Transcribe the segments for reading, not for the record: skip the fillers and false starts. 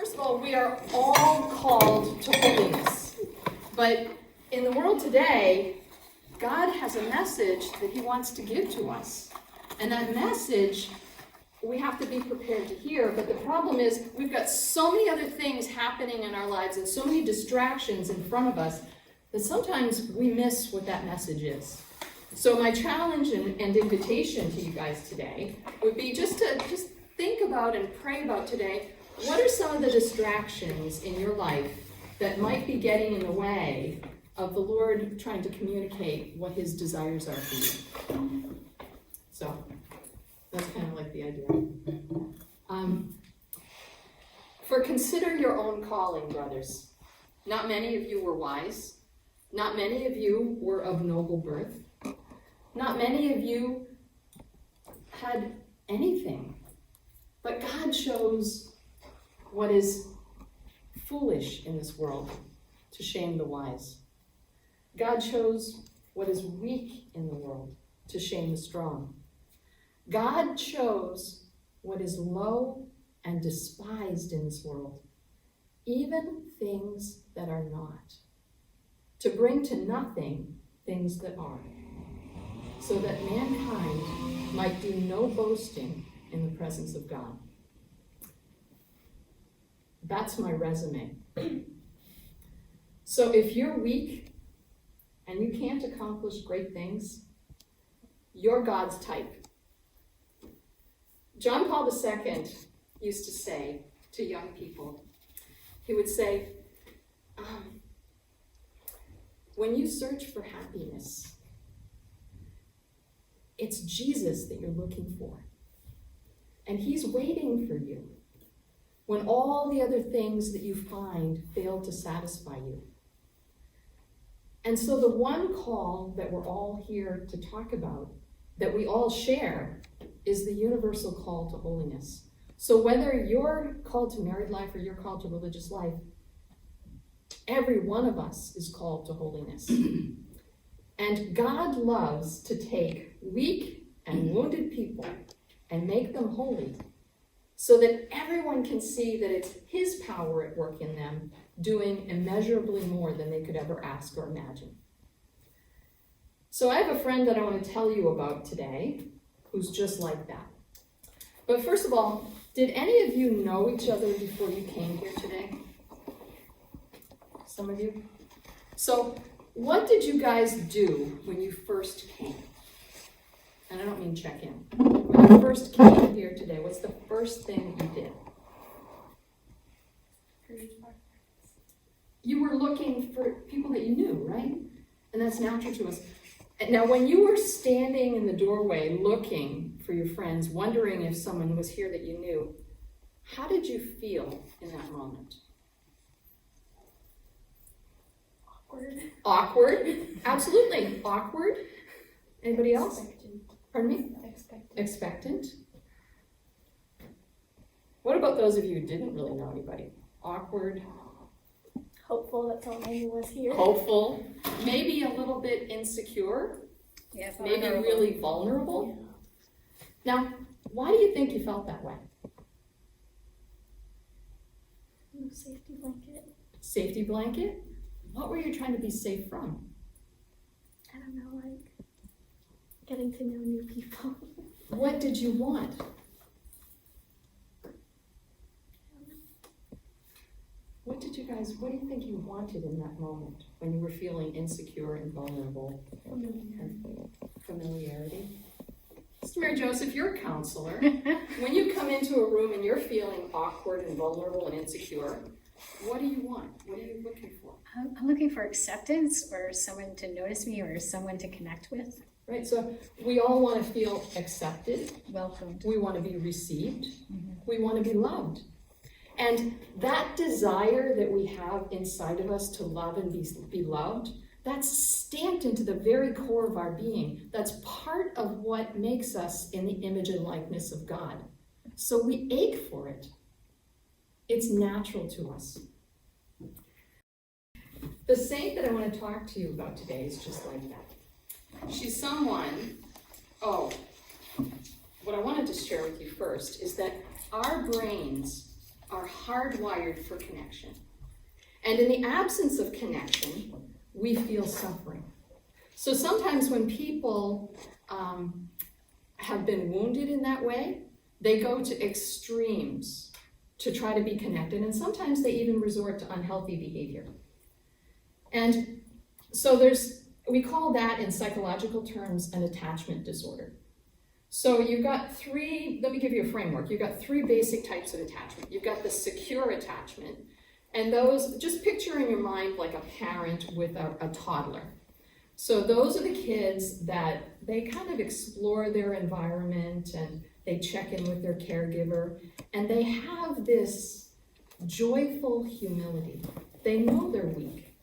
First of all, we are all called to holiness. But in the world today, God has a message that he wants to give to us. And that message, we have to be prepared to hear. But the problem is, we've got so many other things happening in our lives and so many distractions in front of us that sometimes we miss what that message is. So my challenge and invitation to you guys today would be just think about and pray about today, what are some of the distractions in your life that might be getting in the way of the Lord trying to communicate what his desires are for you? So that's kind of like the idea. For consider your own calling, brothers. Not many of you were wise. Not many of you were of noble birth. Not many of you had anything. But God chose what is foolish in this world to shame the wise. God chose what is weak in the world to shame the strong. God chose what is low and despised in this world, even things that are not, to bring to nothing things that are, so that mankind might do no boasting in the presence of God. That's my resume. So if you're weak and you can't accomplish great things, you're God's type. John Paul II used to say to young people, he would say, when you search for happiness, it's Jesus that you're looking for. And he's waiting for you when all the other things that you find fail to satisfy you. And so the one call that we're all here to talk about, that we all share, is the universal call to holiness. So whether you're called to married life or you're called to religious life, every one of us is called to holiness. And God loves to take weak and wounded people and make them holy, so that everyone can see that it's his power at work in them, doing immeasurably more than they could ever ask or imagine. So I have a friend that I want to tell you about today, who's just like that. But first of all, did any of you know each other before you came here today? Some of you? So what did you guys do when you first came? And I don't mean check in. When you first came here today, what's the first thing you did? You were looking for people that you knew, right? And that's natural to us. Now, when you were standing in the doorway looking for your friends, wondering if someone was here that you knew, how did you feel in that moment? Awkward? Absolutely. Awkward. Anybody else? Expectant. Pardon me? Expectant. What about those of you who didn't really know anybody? Awkward. Hopeful that someone I knew was here. Hopeful. Maybe a little bit insecure. Yeah, Maybe really vulnerable. Now, why do you think you felt that way? No safety blanket. Safety blanket? What were you trying to be safe from? I don't know, like getting to know new people. What did you want? What do you think you wanted in that moment when you were feeling insecure and vulnerable? Familiarity. Sister Mary Joseph, you're a counselor. When you come into a room and you're feeling awkward and vulnerable and insecure, what do you want? What are you looking for? I'm looking for acceptance, or someone to notice me, or someone to connect with. Right, so we all want to feel accepted. Welcomed. We want to be received. We want to be loved. And that desire that we have inside of us to love and be loved, that's stamped into the very core of our being. That's part of what makes us in the image and likeness of God. So we ache for it. It's natural to us. The saint that I want to talk to you about today is just like that. She's someone, what I wanted to share with you first is that our brains are hardwired for connection. And in the absence of connection, we feel suffering. So sometimes when people have been wounded in that way, they go to extremes to try to be connected, and sometimes they even resort to unhealthy behavior. And so we call that in psychological terms an attachment disorder. So you've got let me give you a framework. You've got three basic types of attachment. You've got the secure attachment, and those, just picture in your mind like a parent with a toddler. So those are the kids that they kind of explore their environment and they check in with their caregiver, and they have this joyful humility. They know they're weak,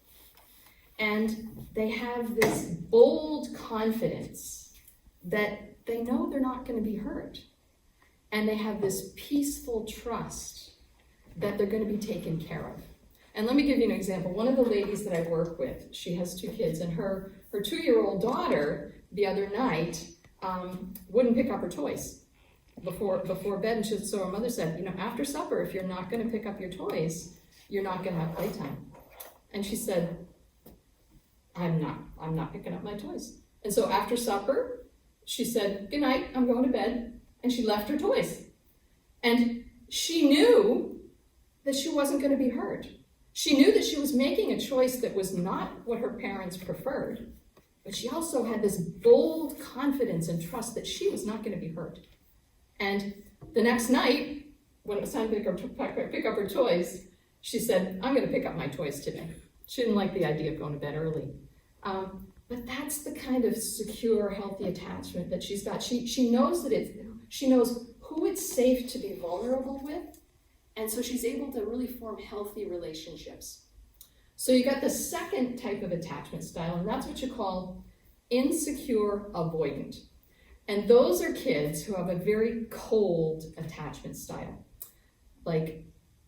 and they have this bold confidence that they know they're not going to be hurt, and they have this peaceful trust that they're going to be taken care of. And let me give you an example. One of the ladies that I work with, she has two kids, and her 2-year-old daughter the other night wouldn't pick up her toys before bed, and so her mother said, after supper, if you're not going to pick up your toys, you're not going to have playtime. And she said, I'm not picking up my toys. And so after supper, she said, good night, I'm going to bed, and she left her toys. And she knew that she wasn't going to be hurt. She knew that she was making a choice that was not what her parents preferred, but she also had this bold confidence and trust that she was not going to be hurt. And the next night, when it was time to pick up her toys, she said, I'm going to pick up my toys today. She didn't like the idea of going to bed early. But that's the kind of secure, healthy attachment that she's got. She knows she knows who it's safe to be vulnerable with, and so she's able to really form healthy relationships. So you got the second type of attachment style, and that's what you call insecure avoidant. And those are kids who have a very cold attachment style. Like,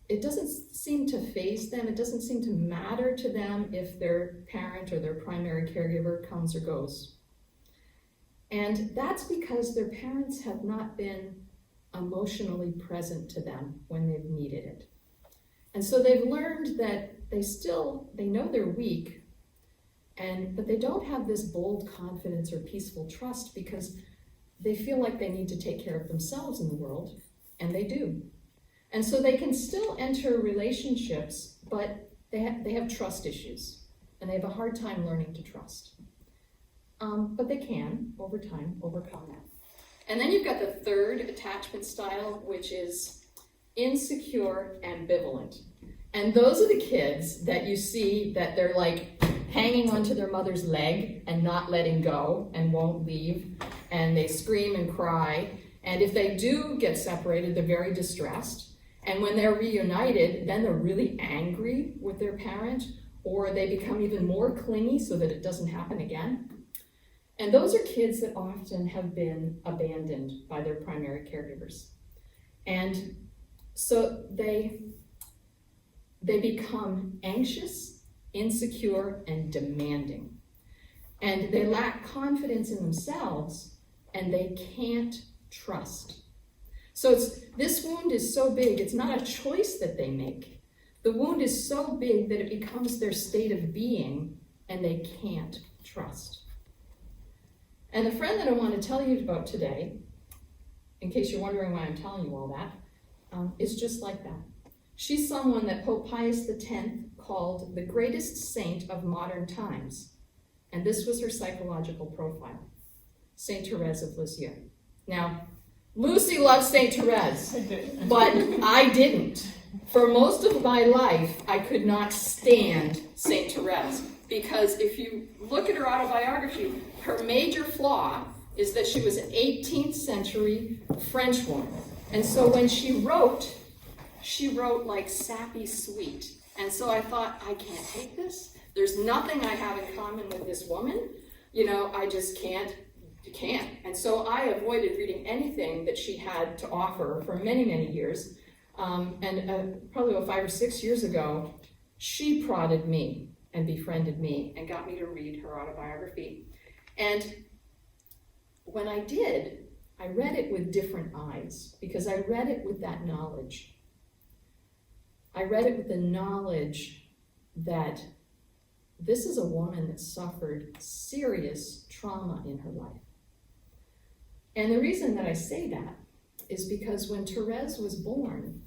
it doesn't seem to faze them. It doesn't seem to matter to them if their parent or their primary caregiver comes or goes. And that's because their parents have not been emotionally present to them when they've needed it. And so they've learned that they know they're weak, but they don't have this bold confidence or peaceful trust because they feel like they need to take care of themselves in the world, and they do. And so they can still enter relationships, but they have trust issues, and they have a hard time learning to trust. But they can, over time, overcome that. And then you've got the third attachment style, which is insecure ambivalent. And those are the kids that you see that they're like hanging onto their mother's leg and not letting go and won't leave, and they scream and cry. And if they do get separated, they're very distressed. And when they're reunited, then they're really angry with their parent, or they become even more clingy so that it doesn't happen again. And those are kids that often have been abandoned by their primary caregivers. And so they become anxious, insecure, and demanding. And they lack confidence in themselves, and they can't trust. So this wound is so big, it's not a choice that they make. The wound is so big that it becomes their state of being, and they can't trust. And the friend that I want to tell you about today, in case you're wondering why I'm telling you all that, is just like that. She's someone that Pope Pius X called the greatest saint of modern times. And this was her psychological profile, Saint Therese of Lisieux. Now, Lucy loves Saint Therese, but I didn't. For most of my life, I could not stand Saint Therese, because if you look at her autobiography, her major flaw is that she was an 18th century French woman. And so when she wrote like sappy sweet. And so I thought, I can't take this. There's nothing I have in common with this woman. I just can't. And so I avoided reading anything that she had to offer for many, many years. Probably about 5 or 6 years ago, she prodded me and befriended me and got me to read her autobiography. And when I did, I read it with different eyes, because I read it with that knowledge. I read it with the knowledge that this is a woman that suffered serious trauma in her life. And the reason that I say that is because when Therese was born,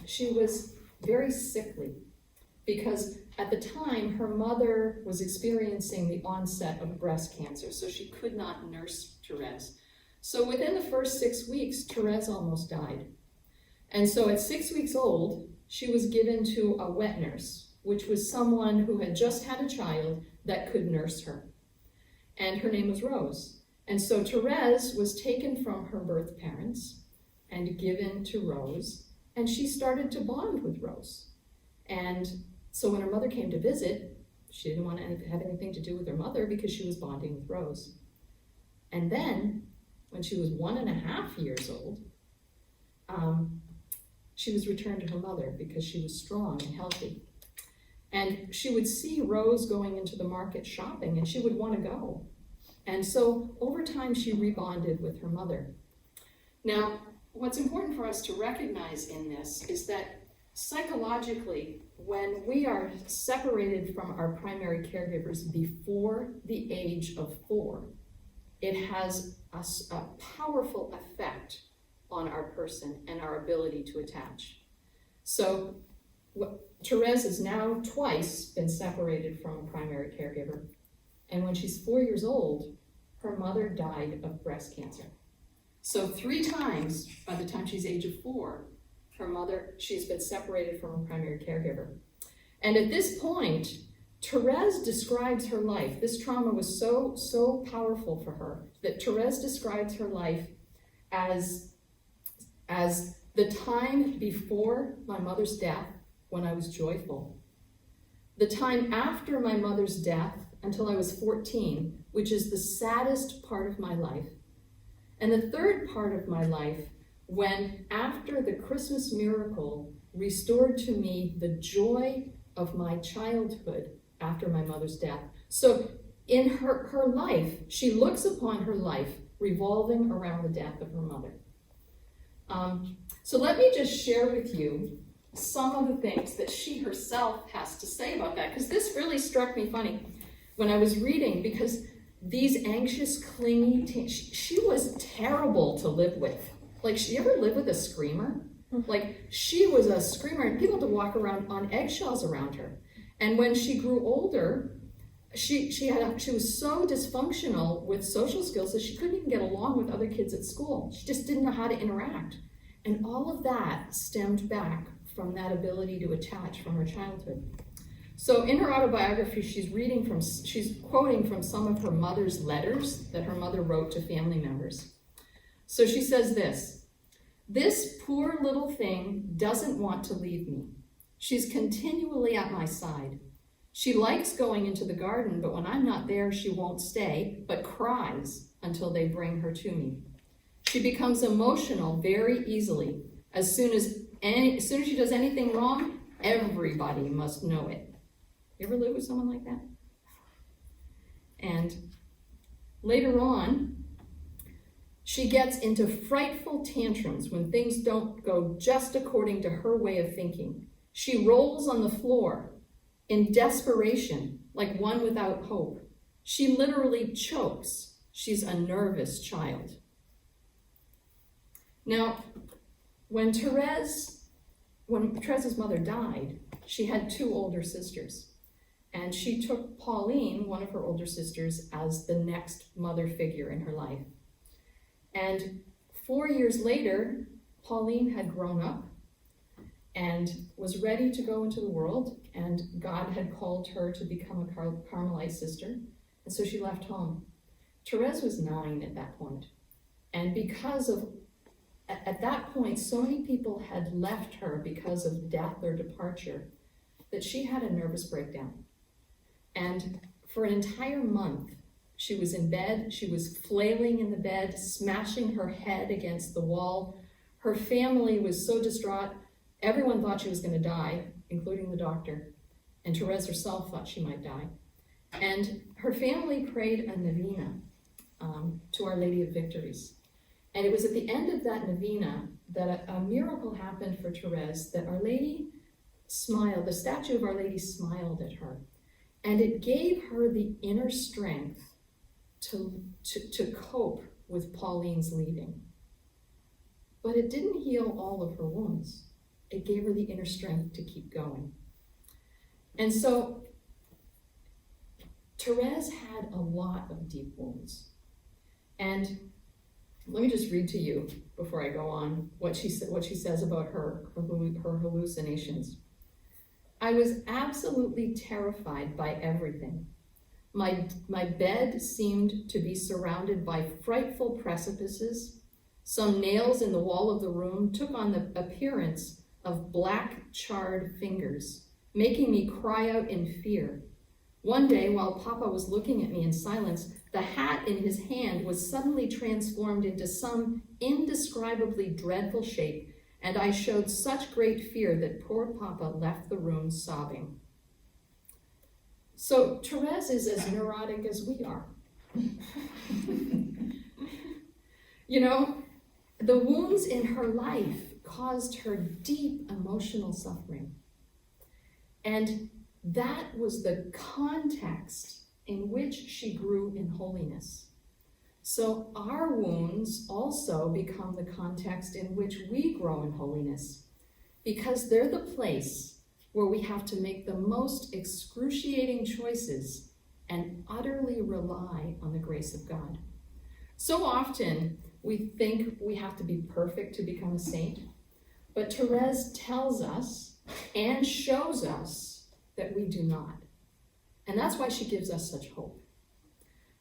she was very sickly, because at the time her mother was experiencing the onset of breast cancer, so she could not nurse Therese. So within the first 6 weeks, Therese almost died. And so at 6 weeks old, she was given to a wet nurse, which was someone who had just had a child that could nurse her. And her name was Rose. And so Therese was taken from her birth parents and given to Rose, and she started to bond with Rose. And so when her mother came to visit, she didn't want to have anything to do with her mother because she was bonding with Rose. And then, when she was 1.5 years old, she was returned to her mother because she was strong and healthy. And she would see Rose going into the market shopping, and she would want to go. And so over time, she rebonded with her mother. Now, what's important for us to recognize in this is that psychologically, when we are separated from our primary caregivers before the age of 4, it has a powerful effect on our person and our ability to attach. So Therese has now twice been separated from a primary caregiver. And when she's 4 years old, her mother died of breast cancer. So 3 times by the time she's age of 4, she's been separated from a primary caregiver. And at this point, Therese describes her life. This trauma was so powerful for her that Therese describes her life as the time before my mother's death when I was joyful, the time after my mother's death until I was 14, which is the saddest part of my life, and the third part of my life when, after the Christmas miracle restored to me the joy of my childhood after my mother's death. So in her life, she looks upon her life revolving around the death of her mother. So let me just share with you some of the things that she herself has to say about that, because this really struck me funny when I was reading, because these anxious, clingy she was terrible to live with. Like, you ever live with a screamer? Like, she was a screamer, and people had to walk around on eggshells around her. And when she grew older, she was so dysfunctional with social skills that she couldn't even get along with other kids at school. She just didn't know how to interact. And all of that stemmed back from that ability to attach from her childhood. So in her autobiography, she's quoting from some of her mother's letters that her mother wrote to family members. So she says this poor little thing doesn't want to leave me. She's continually at my side. She likes going into the garden, but when I'm not there, she won't stay, but cries until they bring her to me. She becomes emotional very easily. As soon as she does anything wrong, everybody must know it. You ever live with someone like that? And later on, she gets into frightful tantrums when things don't go just according to her way of thinking. She rolls on the floor in desperation, like one without hope. She literally chokes. She's a nervous child. Now, when Therese's mother died, she had 2 older sisters. And she took Pauline, one of her older sisters, as the next mother figure in her life. And 4 years later, Pauline had grown up and was ready to go into the world, and God had called her to become a Carmelite sister, and so she left home. Therese was 9 at that point, and at that point, so many people had left her because of death or departure that she had a nervous breakdown. And for an entire month, she was in bed, she was flailing in the bed, smashing her head against the wall. Her family was so distraught, everyone thought she was going to die, including the doctor. And Therese herself thought she might die. And her family prayed a novena to Our Lady of Victories. And it was at the end of that novena that a miracle happened for Therese, that Our Lady smiled, the statue of Our Lady smiled at her, and it gave her the inner strength to cope with Pauline's leaving. But it didn't heal all of her wounds. It gave her the inner strength to keep going. And so Therese had a lot of deep wounds. And let me just read to you before I go on what she says about her hallucinations. I was absolutely terrified by everything. My bed seemed to be surrounded by frightful precipices. Some nails in the wall of the room took on the appearance of black charred fingers, making me cry out in fear. One day, while Papa was looking at me in silence, the hat in his hand was suddenly transformed into some indescribably dreadful shape, and I showed such great fear that poor Papa left the room sobbing. So Therese is as neurotic as we are. You know, the wounds in her life caused her deep emotional suffering. And that was the context in which she grew in holiness. So our wounds also become the context in which we grow in holiness, because they're the place where we have to make the most excruciating choices and utterly rely on the grace of God. So often we think we have to be perfect to become a saint, but Therese tells us and shows us that we do not. And that's why she gives us such hope.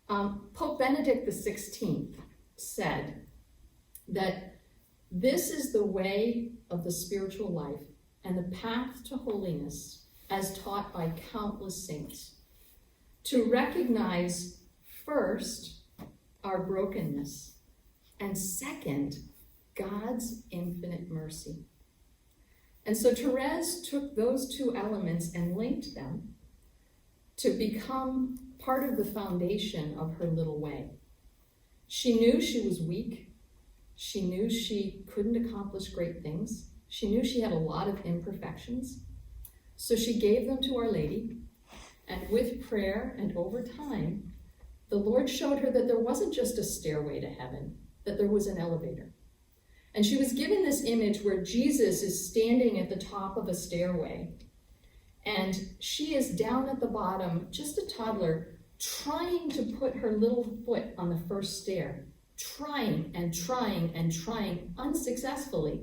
Pope Benedict XVI said that this is the way of the spiritual life and the path to holiness as taught by countless saints. To recognize first our brokenness, and second, God's infinite mercy. And so Therese took those two elements and linked them to become part of the foundation of her little way. She knew she was weak. She knew she couldn't accomplish great things. She knew she had a lot of imperfections. So she gave them to Our Lady, and with prayer and over time, the Lord showed her that there wasn't just a stairway to heaven, that there was an elevator. And she was given this image where Jesus is standing at the top of a stairway, and she is down at the bottom, just a toddler, trying to put her little foot on the first stair, trying and trying and trying unsuccessfully.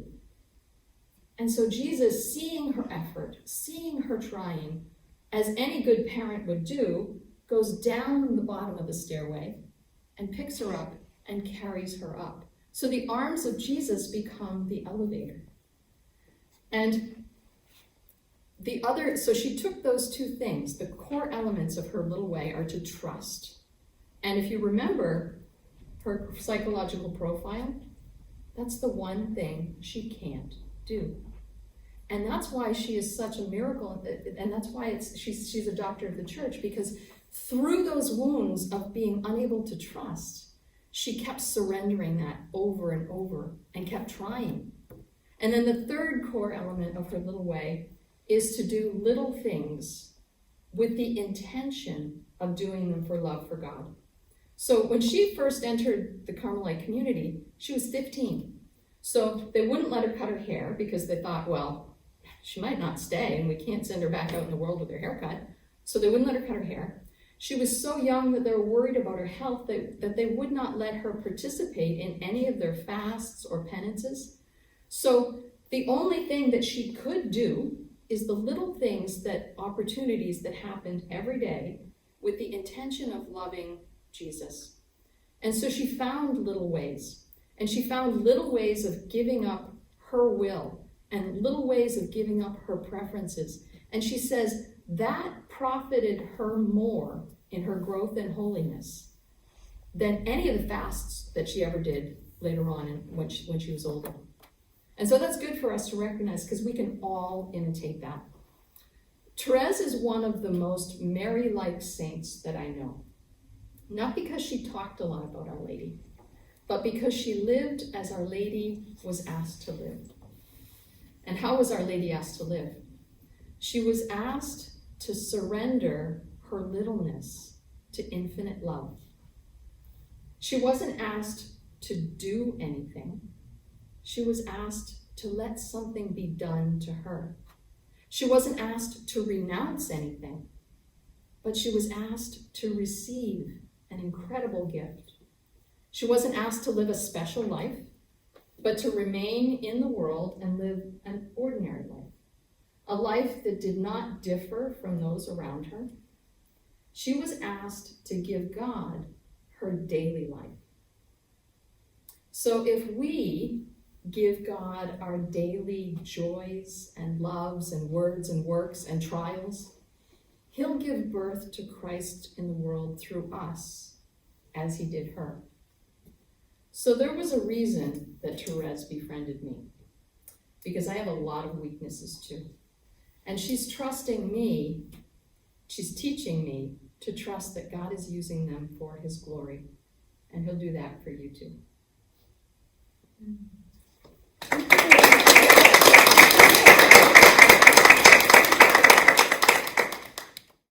And so Jesus, seeing her effort, seeing her trying, as any good parent would do, goes down the bottom of the stairway and picks her up and carries her up. So the arms of Jesus become the elevator. And so she took those two things. The core elements of her little way are to trust. And if you remember her psychological profile, that's the one thing she can't do. And that's why she is such a miracle, and that's why she's a doctor of the church, because through those wounds of being unable to trust, she kept surrendering that over and over and kept trying. And then the third core element of her little way is to do little things with the intention of doing them for love for God. So when she first entered the Carmelite community, she was 15. So they wouldn't let her cut her hair because they thought, well, she might not stay and we can't send her back out in the world with her hair cut. So they wouldn't let her cut her hair. She was so young that they were worried about her health that they would not let her participate in any of their fasts or penances. So the only thing that she could do is the little things, opportunities that happened every day with the intention of loving Jesus. And so she found little ways. And she found little ways of giving up her will and little ways of giving up her preferences. And she says that profited her more in her growth in holiness than any of the fasts that she ever did later on when she was older. And so that's good for us to recognize, because we can all imitate that. Therese is one of the most Mary-like saints that I know. Not because she talked a lot about Our Lady, but because she lived as Our Lady was asked to live. And how was Our Lady asked to live? She was asked to surrender her littleness to infinite love. She wasn't asked to do anything. She was asked to let something be done to her. She wasn't asked to renounce anything, but she was asked to receive an incredible gift. She wasn't asked to live a special life, but to remain in the world and live an ordinary life, a life that did not differ from those around her. She was asked to give God her daily life. So if we give God our daily joys and loves and words and works and trials, he'll give birth to Christ in the world through us, as he did her. So there was a reason that Therese befriended me, because I have a lot of weaknesses too. And she's trusting me, she's teaching me to trust that God is using them for his glory. And he'll do that for you too.